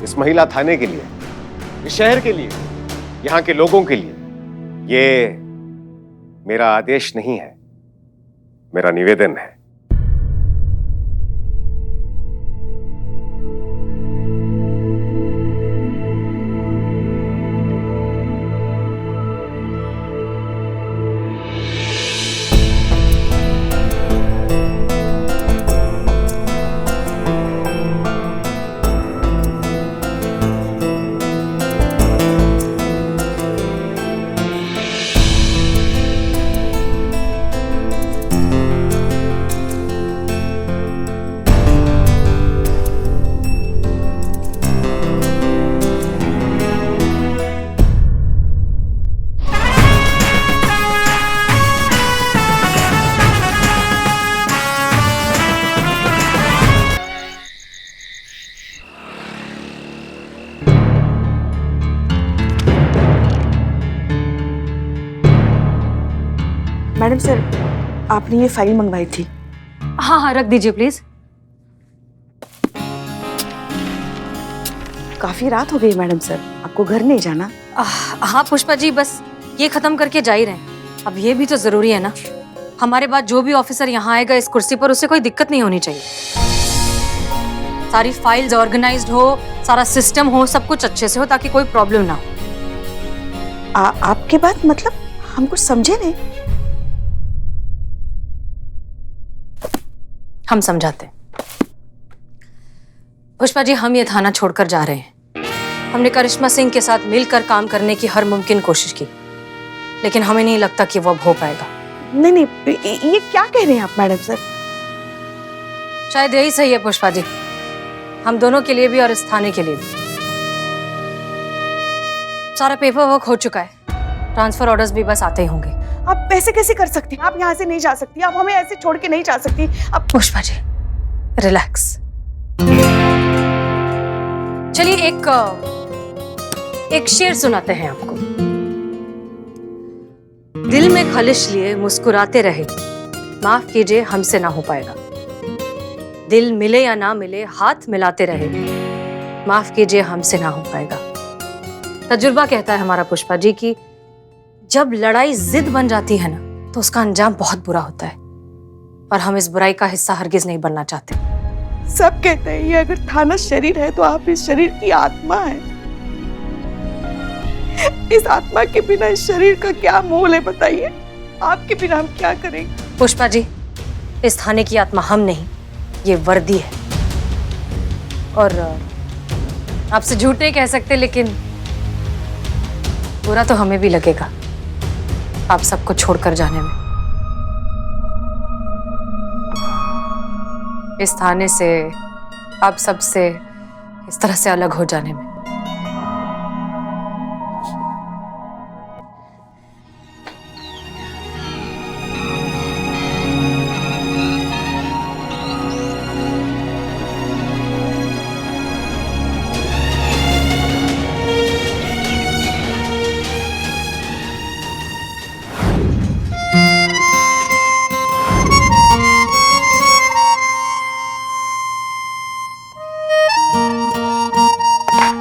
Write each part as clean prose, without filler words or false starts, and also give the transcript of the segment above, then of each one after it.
इस महिला थाने के लिए, इस शहर के लिए, यहाँ के लोगों के लिए। ये मेरा आदेश नहीं है, मेरा निवेदन है। मैडम सर, आपने ये फाइल मंगवाई थी। हाँ हाँ, रख दीजिए प्लीज। काफी रात हो गई मैडम सर, आपको घर नहीं जाना? हाँ पुष्पा जी, बस ये खत्म करके जा ही रहे हैं। अब ये भी तो जरूरी है ना, हमारे बाद जो भी ऑफिसर यहाँ आएगा इस कुर्सी पर, उसे कोई दिक्कत नहीं होनी चाहिए। सारी फाइल्स ऑर्गेनाइज्ड हो, सारा सिस्टम हो, सब कुछ अच्छे से हो, ताकि कोई प्रॉब्लम ना हो। आपके बात मतलब हम कुछ समझे नहीं। हम समझाते हैं। पुष्पा जी, हम ये थाना छोड़कर जा रहे हैं। हमने करिश्मा सिंह के साथ मिलकर काम करने की हर मुमकिन कोशिश की, लेकिन हमें नहीं लगता कि वो अब हो पाएगा। नहीं नहीं, ये क्या कह रहे हैं आप मैडम सर? शायद यही सही है पुष्पा जी, हम दोनों के लिए भी और इस थाने के लिए भी। सारा पेपर वर्क हो चुका है, ट्रांसफर ऑर्डर्स भी बस आते ही होंगे। आप ऐसे कैसे कर सकती हैं? आप यहाँ से नहीं जा सकती, आप हमें ऐसे छोड़ के नहीं जा सकती। अब पुष्पा जी रिलैक्स। चलिए एक शेर सुनाते हैं आपको। दिल में खलिश लिए मुस्कुराते रहे, माफ कीजिए हमसे ना हो पाएगा। दिल मिले या ना मिले हाथ मिलाते रहे, माफ कीजिए हमसे ना हो पाएगा। तजुर्बा कहता है हमारा पुष्पा जी कि जब लड़ाई जिद बन जाती है ना, तो उसका अंजाम बहुत बुरा होता है, और हम इस बुराई का हिस्सा हरगिज नहीं बनना चाहते। सब कहते हैं ये अगर थाना शरीर है तो आप इस शरीर की आत्मा है। इस आत्मा के बिना इस शरीर का क्या मोल है बताइए? आपके बिना हम क्या करेंगे? पुष्पा जी, इस थाने की आत्मा हम नहीं, ये वर्दी है। और आपसे झूठ नहीं कह सकते, लेकिन बुरा तो हमें भी लगेगा आप सबको छोड़कर जाने में, इस थाने से, आप सबसे इस तरह से अलग हो जाने में।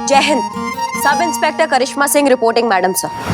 जय हिंद। सब इंस्पेक्टर करिश्मा सिंह रिपोर्टिंग मैडम सर।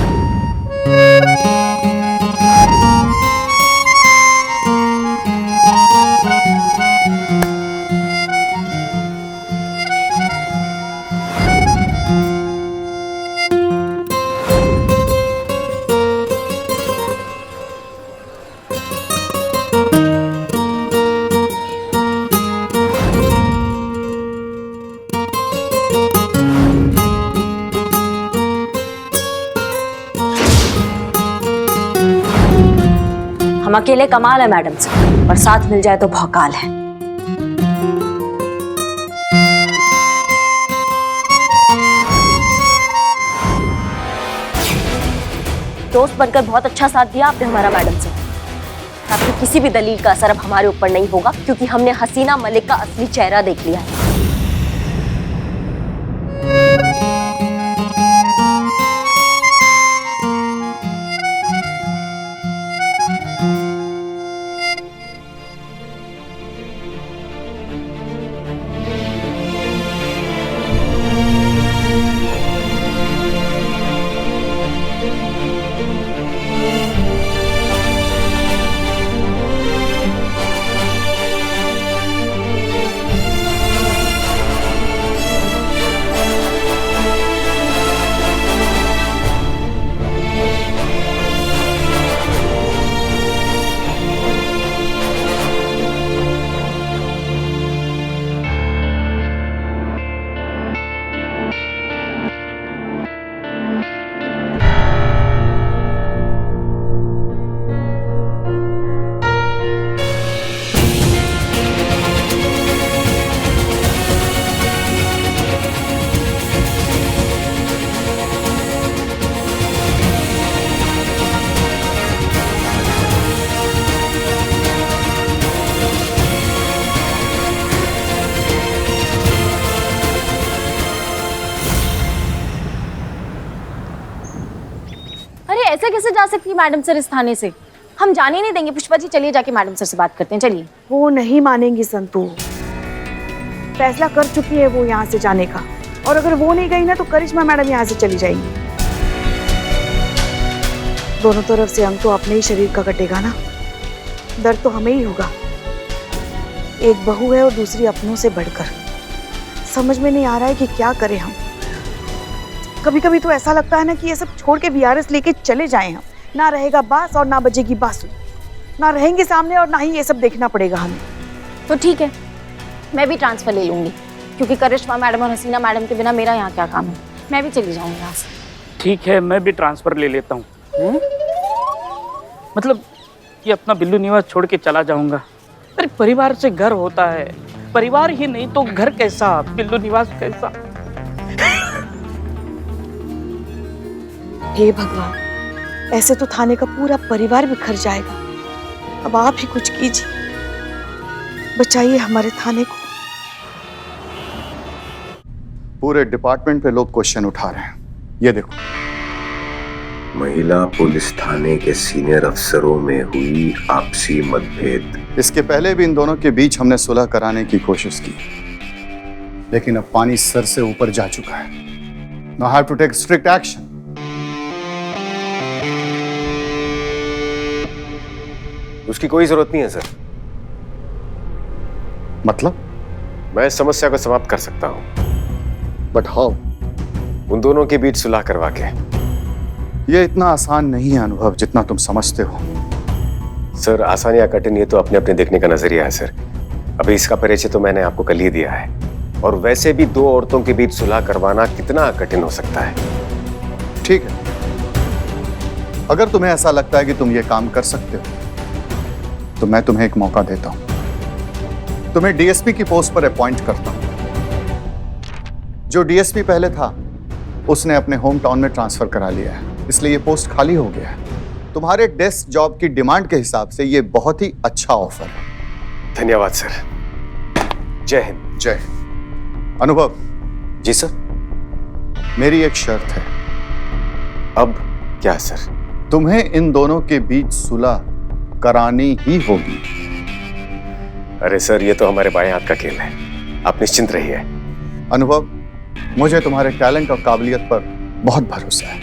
हम अकेले कमाल है मैडम सर, और साथ मिल जाए तो भौकाल है। दोस्त बनकर बहुत अच्छा साथ दिया आपने हमारा मैडम सर। आपकी किसी भी दलील का असर अब हमारे ऊपर नहीं होगा, क्योंकि हमने हसीना मलिक का असली चेहरा देख लिया है। ऐसे कैसे जा सकती है मैडम सर इस थाने से? हम जाने नहीं देंगे। पुष्पा जी चलिए जाके मैडम सर से बात करते हैं, चलिए। वो नहीं मानेंगी संतू। फैसला कर चुकी है वो यहाँ से जाने का, और अगर वो नहीं गई ना तो करिश्मा मैडम यहाँ से चली जाएंगी। दोनों तरफ से अंग तो अपने ही शरीर का कटेगा ना, दर्द तो हमें ही होगा। एक बहू है और दूसरी अपनों से बढ़कर। समझ में नहीं आ रहा है कि क्या करें हम। कभी कभी तो ऐसा लगता है ना कि ये सब छोड़ के बीआरएस लेके चले जाएं हम। ना रहेगा बांस और ना बजेगी बांसुरी, ना रहेंगे सामने और ना ही ये सब देखना पड़ेगा हमें। तो ठीक है, मैं भी ट्रांसफर ले लूंगी, क्योंकि करिश्मा मैडम और हसीना मैडम के बिना मेरा यहाँ क्या काम है। मैं भी चली जाऊंगी यहाँ से। ठीक है, मैं भी ट्रांसफर ले लेता हूँ। मतलब ये अपना बिल्लू निवास छोड़ के चला जाऊंगा। अरे परिवार से घर होता है, परिवार ही नहीं तो घर कैसा, बिल्लू निवास कैसा। हे भगवान, ऐसे तो थाने का पूरा परिवार बिखर जाएगा। अब आप ही कुछ कीजिए, बचाइए हमारे थाने को। पूरे डिपार्टमेंट पे लोग क्वेश्चन उठा रहे हैं। ये देखो, महिला पुलिस थाने के सीनियर अफसरों में हुई आपसी मतभेद। इसके पहले भी इन दोनों के बीच हमने सुलह कराने की कोशिश की, लेकिन अब पानी सर से ऊपर जा चुका है। Now I have to take strict action. उसकी कोई जरूरत नहीं है सर। मतलब? मैं इस समस्या को समाप्त कर सकता हूं, बट हाउ? उन दोनों के बीच सुलह करवा के। ये इतना आसान नहीं है अनुभव, जितना तुम समझते हो। सर, आसान या कठिन ये तो अपने अपने देखने का नजरिया है सर। अभी इसका परिचय तो मैंने आपको कल ही दिया है, और वैसे भी दो औरतों के बीच सुलह करवाना कितना कठिन हो सकता है। ठीक है, अगर तुम्हें ऐसा लगता है कि तुम ये काम कर सकते हो तो मैं तुम्हें एक मौका देता हूं। तुम्हें डीएसपी की पोस्ट पर अपॉइंट करता हूं। जो डीएसपी पहले था उसने अपने होम टाउन में ट्रांसफर करा लिया है, इसलिए ये पोस्ट खाली हो गया है। तुम्हारे डेस्क जॉब की डिमांड के हिसाब से ये बहुत ही अच्छा ऑफर है। धन्यवाद सर। जय हिंद। जय हिंद। अनुभव। जी सर। मेरी एक शर्त है। अब क्या सर? तुम्हें इन दोनों के बीच सुलह करानी ही होगी। अरे सर, ये तो हमारे बाएं हाथ का खेल है, आप निश्चिंत रहिए। अनुभव, मुझे तुम्हारे टैलेंट और काबिलियत पर बहुत भरोसा है,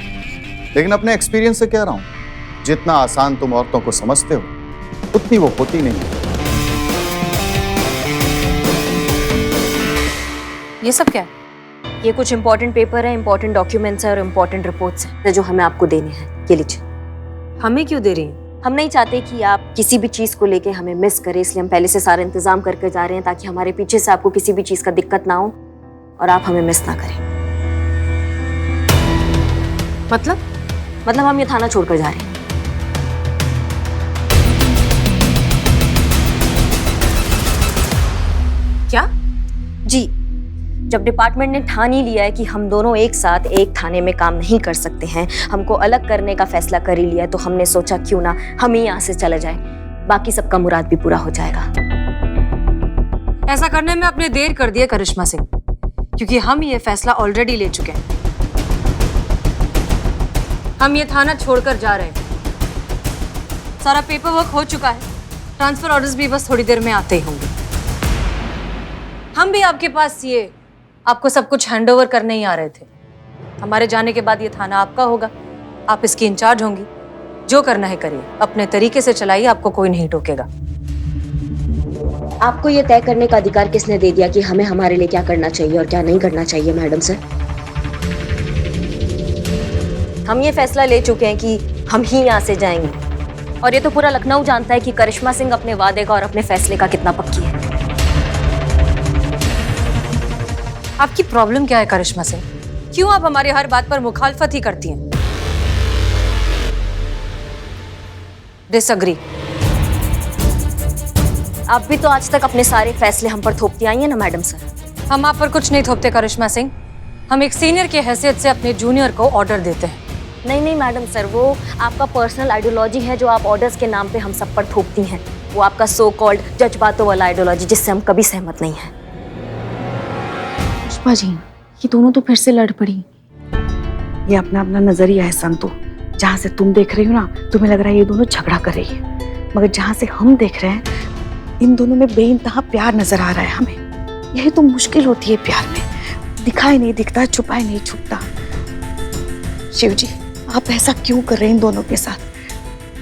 लेकिन अपने एक्सपीरियंस से कह रहा हूं, जितना आसान तुम औरतों को समझते हो उतनी वो होती नहीं है। ये सब क्या है? ये कुछ इंपॉर्टेंट पेपर है, इंपॉर्टेंट डॉक्यूमेंट्स है और इंपॉर्टेंट रिपोर्ट्स हैं जो हमें आपको देने हैं। ये लीजिए। हमें क्यों दे रही हैं? हम नहीं चाहते कि आप किसी भी चीज को लेके हमें मिस करें, इसलिए हम पहले से सारा इंतजाम करके जा रहे हैं, ताकि हमारे पीछे से आपको किसी भी चीज का दिक्कत ना हो और आप हमें मिस ना करें। मतलब हम ये थाना छोड़कर जा रहे हैं। क्या? जी, जब डिपार्टमेंट ने ठान ही लिया है कि हम दोनों एक साथ एक थाने में काम नहीं कर सकते हैं, हमको अलग करने का फैसला कर ही लिया है, तो हमने सोचा क्यों ना हम ही यहाँ से चले जाएं, बाकी सबका मुराद भी पूरा हो जाएगा। ऐसा करने में आपने देर कर दी है करिश्मा सिंह, क्योंकि हम ये फैसला ऑलरेडी ले चुके हैं। हम ये थाना छोड़कर जा रहे हैं। सारा पेपर वर्क हो चुका है, ट्रांसफर ऑर्डर्स भी बस थोड़ी देर में आते ही होंगे। हम भी आपके पास ये आपको सब कुछ हैंडओवर करने ही आ रहे थे। हमारे जाने के बाद ये थाना आपका होगा, आप इसकी इंचार्ज होंगी। जो करना है करिए, अपने तरीके से चलाइए, आपको कोई नहीं टोकेगा। आपको ये तय करने का अधिकार किसने दे दिया कि हमें हमारे लिए क्या करना चाहिए और क्या नहीं करना चाहिए मैडम सर? हम ये फैसला ले चुके हैं कि हम ही यहाँ से जाएंगे, और ये तो पूरा लखनऊ जानता है कि करिश्मा सिंह अपने वादे का और अपने फैसले का कितना पक्की है। आपकी प्रॉब्लम क्या है करिश्मा सिंह? क्यों आप हमारी हर बात पर मुखालफत ही करती हैं? डिसएग्री। आप भी तो आज तक अपने सारे फैसले हम पर थोपती आई हैं ना मैडम सर। हम आप पर कुछ नहीं थोपते करिश्मा सिंह, हम एक सीनियर की हैसियत से अपने जूनियर को ऑर्डर देते हैं। नहीं मैडम सर, वो आपका पर्सनल आइडियोलॉजी है जो आप ऑर्डर्स के नाम पे हम सब पर थोपती हैं। वो आपका सो कॉल्ड जज्बातों वाला आइडियोलॉजी, जिससे हम कभी सहमत नहीं हैं। पुष्पा जी, ये दोनों तो फिर से लड़ पड़ी। ये अपना अपना नजरिया है संतु, जहाँ से तुम देख रही हो ना, तुम्हें लग रहा है ये दोनों झगड़ा कर रही है, मगर जहाँ से हम देख रहे हैं इन दोनों में बेइंतहा प्यार नजर आ रहा है हमें। यही तो मुश्किल होती है प्यार में, दिखाई नहीं दिखता, छुपाई नहीं छुपता। शिव जी, आप ऐसा क्यों कर रहे हैं इन दोनों के साथ?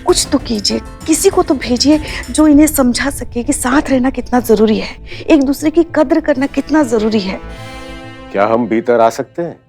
कुछ तो कीजिए, किसी को तो भेजिए जो इन्हें समझा सके कि साथ रहना कितना जरूरी है, एक दूसरे की कद्र करना कितना जरूरी है। क्या हम भीतर आ सकते हैं?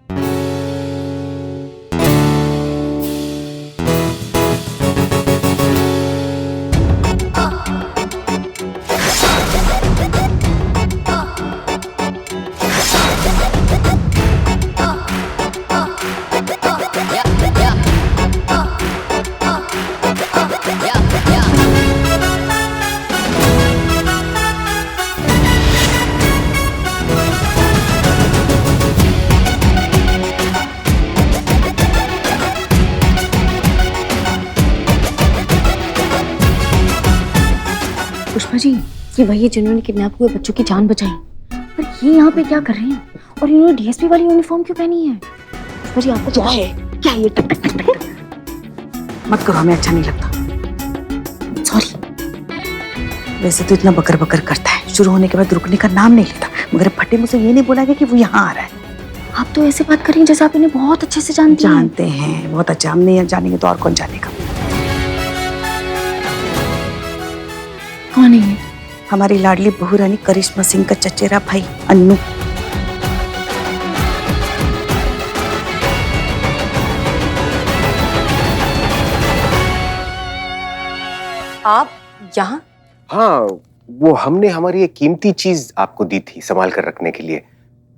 पुष्पा जी, ये वही है जिन्होंने किडनैप हुए बच्चों की जान बचाई। पर ये यहाँ पे क्या कर रहे हैं? और इन्होंने डीएसपी वाली यूनिफॉर्म क्यों पहनी है? पुष्पा जी, आपको क्या है? क्या है ये टक टक टक टक टक? मत करो, हमें अच्छा नहीं लगता। सॉरी। वैसे तो इतना बकर बकर करता है, शुरू होने के बाद रुकने का नाम नहीं लेता, मगर फटे मुझसे ये नहीं बोला गया कि वो यहाँ आ रहा है। आप तो ऐसे बात कर रही हैं जैसे आप इन्हें बहुत अच्छे से जानती हैं। जानते हैं बहुत अच्छा, हम नहीं जानेंगे तो और कौन जानेगा। कौन है ये? हमारी लाडली बहू रानी करिश्मा सिंह का चचेरा भाई अन्नू। आप यहाँ? हाँ, वो हमने हमारी एक कीमती चीज आपको दी थी संभाल कर रखने के लिए,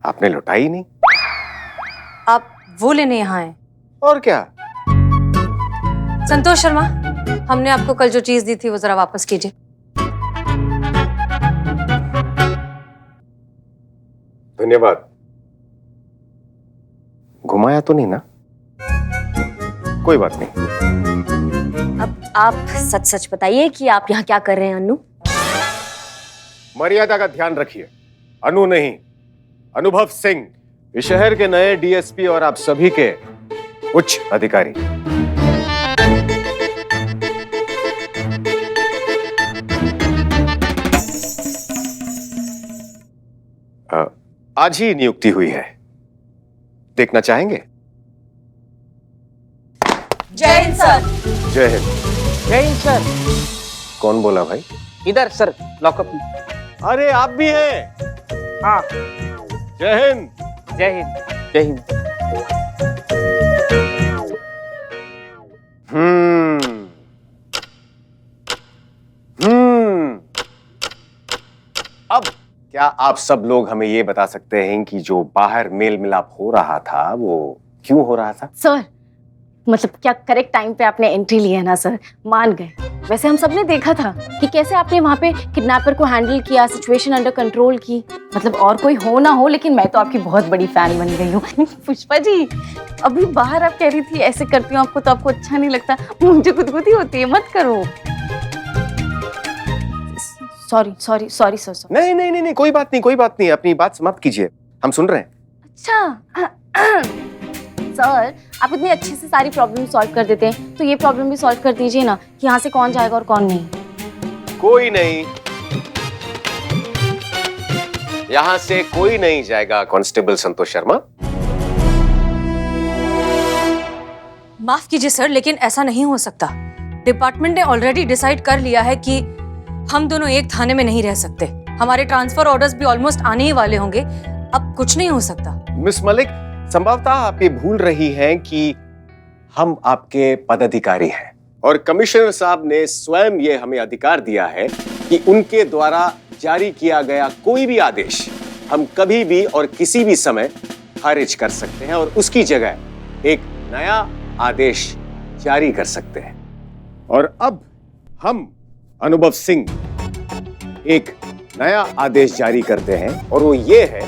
आपने लौटाई नहीं। आप वो लेने यहाँ आए? और क्या? संतोष शर्मा, हमने आपको कल जो चीज दी थी वो जरा वापस कीजिए। धन्यवाद। घुमाया तो नहीं ना? कोई बात नहीं। अब आप सच सच बताइए कि आप यहाँ क्या कर रहे हैं अन्नू? मर्यादा का ध्यान रखिए। अनु नहीं, अनुभव सिंह, इस शहर के नए डीएसपी और आप सभी के उच्च अधिकारी। आज ही नियुक्ति हुई है, देखना चाहेंगे? जय हिंद सर। जय हिंद। जय हिंद सर। कौन बोला भाई? इधर सर, लॉकअप में। अरे आप भी हैं? हाँ। जय हिंद। जय हिंद। जय हिंद। अब क्या आप सब लोग हमें ये बता सकते हैं कि जो बाहर मेल मिलाप हो रहा था वो क्यों हो रहा था? सर, मतलब क्या करेक्ट टाइम पे आपने एंट्री ली है ना सर, मान गए। वैसे हम सबने देखा था कि कैसे आपने वहाँ पे किडनैपर को हैंडल किया, सिचुएशन अंडर कंट्रोल की। मतलब और कोई हो ना हो, लेकिन मैं तो आपकी बहुत बड़ी फैन बन गई हूँ। पुष्पा जी, अभी बाहर आप कह रही थी ऐसे करती हूँ आपको तो आपको अच्छा नहीं लगता, मुझे गुदगुदी होती है, मत करो। Sorry sorry sorry sir. नहीं नहीं नहीं नहीं, कोई बात नहीं, कोई बात नहीं, अपनी बात समाप्त कीजिए, हम सुन रहे हैं। अच्छा सर, आप इतने अच्छे से सारी प्रॉब्लम सॉल्व कर देते हैं, तो ये प्रॉब्लम भी सॉल्व कर दीजिए ना कि यहाँ से कौन जाएगा और कौन नहीं। कोई नहीं, यहां से कोई नहीं जाएगा कांस्टेबल संतोष शर्मा। माफ कीजिए सर, लेकिन ऐसा नहीं हो सकता। डिपार्टमेंट ने ऑलरेडी डिसाइड कर लिया है कि हम दोनों एक थाने में नहीं रह सकते। हमारे ट्रांसफर ऑर्डर्स भी ऑलमोस्ट आने ही वाले होंगे, अब कुछ नहीं हो सकता। मिस मलिक, संभवतः आप ये भूल रही हैं कि हम आपके पदाधिकारी हैं और कमिश्नर साहब ने स्वयं ये हमें अधिकार दिया है कि उनके द्वारा जारी किया गया कोई भी आदेश हम कभी भी और किसी भी समय खारिज कर सकते हैं और उसकी जगह एक नया आदेश जारी कर सकते हैं। और अब हम अनुभव सिंह एक नया आदेश जारी करते हैं और वो ये है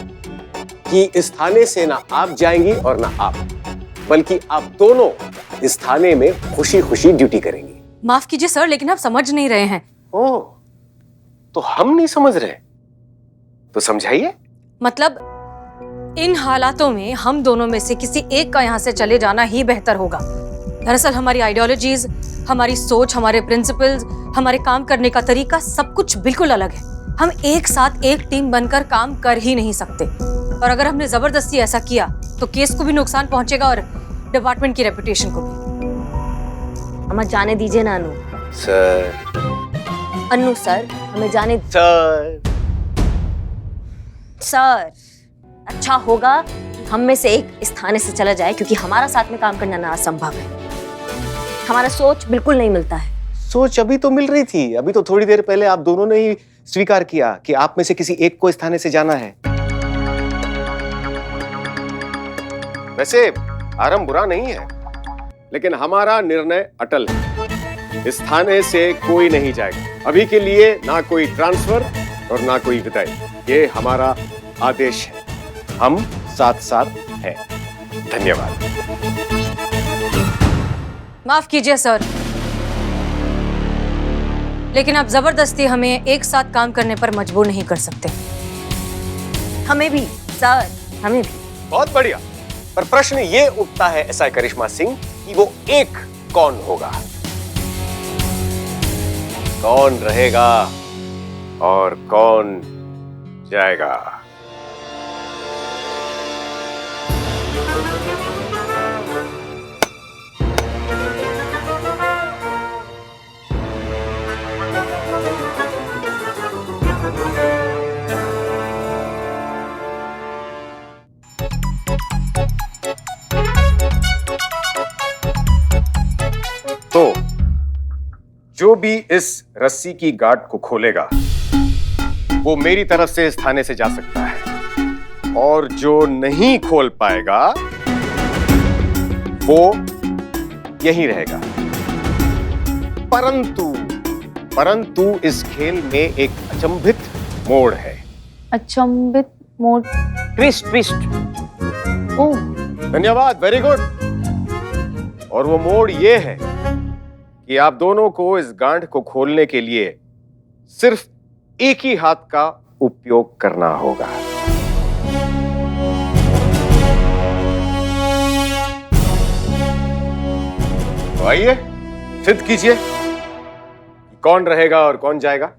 कि इस थाने से ना आप जाएंगी और ना आप, बल्कि आप दोनों इस थाने में खुशी खुशी ड्यूटी करेंगी। माफ कीजिए सर, लेकिन आप समझ नहीं रहे हैं। ओह, तो हम नहीं समझ रहे, तो समझाइए। मतलब इन हालातों में हम दोनों में से किसी एक का यहाँ से चले जाना ही बेहतर होगा। दरअसल हमारी आइडियोलॉजीज, हमारी सोच, हमारे प्रिंसिपल्स, हमारे काम करने का तरीका सब कुछ बिल्कुल अलग है। हम एक साथ एक टीम बनकर काम कर ही नहीं सकते, और अगर हमने जबरदस्ती ऐसा किया तो केस को भी नुकसान पहुंचेगा और डिपार्टमेंट की रेपुटेशन को भी। हमें जाने दीजिए ना अनु। सर। अनु सर, हमें जाने। सर। सर, अच्छा होगा कि हम में से एक इस थाने से चला जाए, क्योंकि हमारा साथ में काम करना ना असंभव है। हमारा सोच बिल्कुल नहीं मिलता है। सोच अभी तो मिल रही थी, अभी तो थोड़ी देर पहले आप दोनों ने ही स्वीकार किया कि आप में से किसी एक को इस थाने से जाना है। वैसे आरंभ बुरा नहीं है, लेकिन हमारा निर्णय अटल है। इस थाने से कोई नहीं जाएगा। अभी के लिए ना कोई ट्रांसफर और ना कोई विदाई। ये हमारा आदेश है। हम साथ साथ हैं। धन्यवाद। माफ कीजिए सर, लेकिन आप जबरदस्ती हमें एक साथ काम करने पर मजबूर नहीं कर सकते। हमें भी सर, हमें भी। बहुत बढ़िया, पर प्रश्न ये उठता है एसआई करिश्मा सिंह कि वो एक कौन होगा, कौन रहेगा और कौन जाएगा। तो जो भी इस रस्सी की गांठ को खोलेगा वो मेरी तरफ से इस थाने से जा सकता है, और जो नहीं खोल पाएगा वो यहीं रहेगा। परंतु इस खेल में एक अचंभित मोड़ है। अचंभित मोड़? ट्विस्ट। ओह, धन्यवाद, वेरी गुड। और वो मोड़ ये है कि आप दोनों को इस गांठ को खोलने के लिए सिर्फ एक ही हाथ का उपयोग करना होगा। तो आइए सिद्ध कीजिए कौन रहेगा और कौन जाएगा।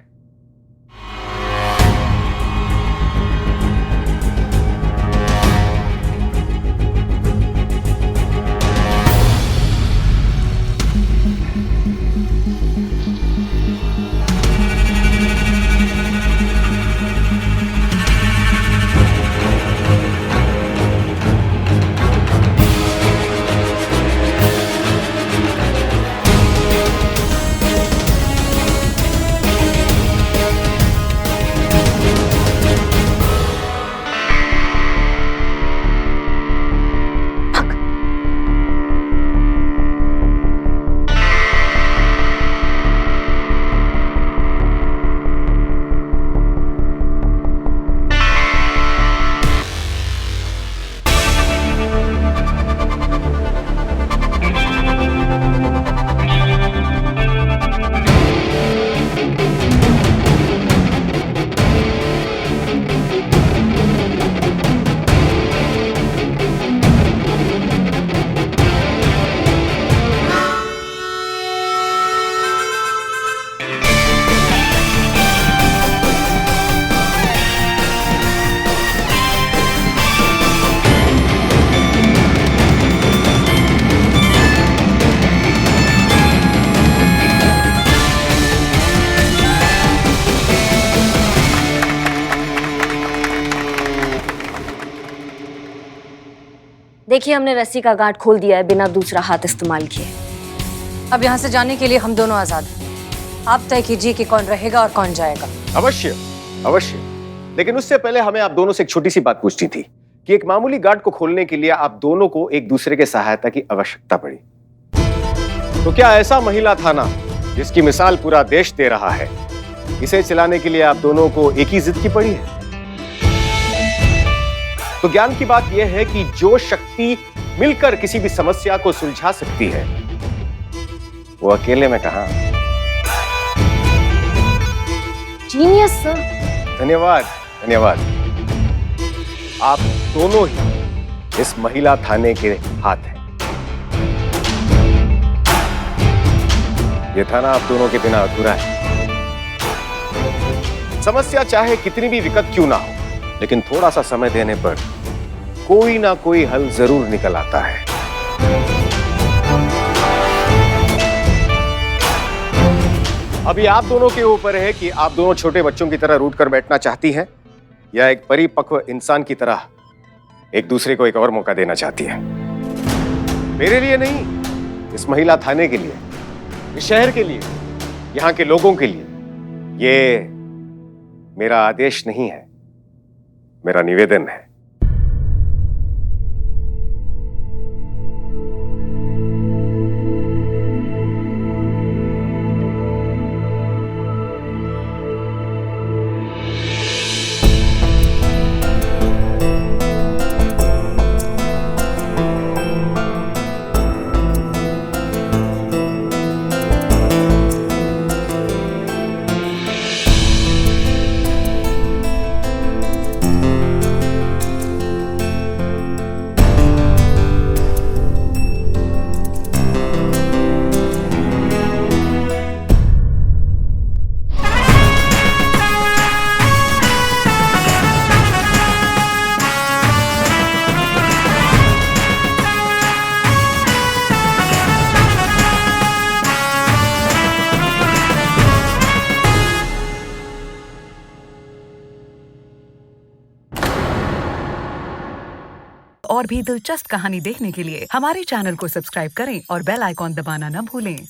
देखिए, हमने रस्सी का गांठ खोल दिया है बिना दूसरा हाथ इस्तेमाल किए। अब यहाँ से जाने के लिए हम दोनों आजाद हैं। आप तय कीजिए कि कौन रहेगा और कौन जाएगा। अवश्य अवश्य, लेकिन उससे पहले हमें आप दोनों से एक छोटी सी बात पूछनी थी कि एक मामूली गांठ को खोलने के लिए आप दोनों को एक दूसरे के सहायता की आवश्यकता पड़ी। तो क्या ऐसा महिला थाना जिसकी मिसाल पूरा देश दे रहा है, इसे चलाने के लिए आप दोनों को एक ही जिद की पड़ी है? तो ज्ञान की बात यह है कि जो शक्ति मिलकर किसी भी समस्या को सुलझा सकती है वो अकेले में कहां। Genius sir. धन्यवाद धन्यवाद। आप दोनों ही इस महिला थाने के हाथ हैं। ये थाना आप दोनों के बिना अधूरा है। समस्या चाहे कितनी भी विकट क्यों ना हो, लेकिन थोड़ा सा समय देने पर कोई ना कोई हल जरूर निकल आता है। अभी आप दोनों के ऊपर है कि आप दोनों छोटे बच्चों की तरह रूठ कर बैठना चाहती हैं या एक परिपक्व इंसान की तरह एक दूसरे को एक और मौका देना चाहती है। मेरे लिए नहीं, इस महिला थाने के लिए, इस शहर के लिए, यहां के लोगों के लिए ये मेरा आदेश नहीं है, मेरा निवेदन है। और भी दिलचस्प कहानी देखने के लिए हमारे चैनल को सब्सक्राइब करें और बेल आइकॉन दबाना न भूलें।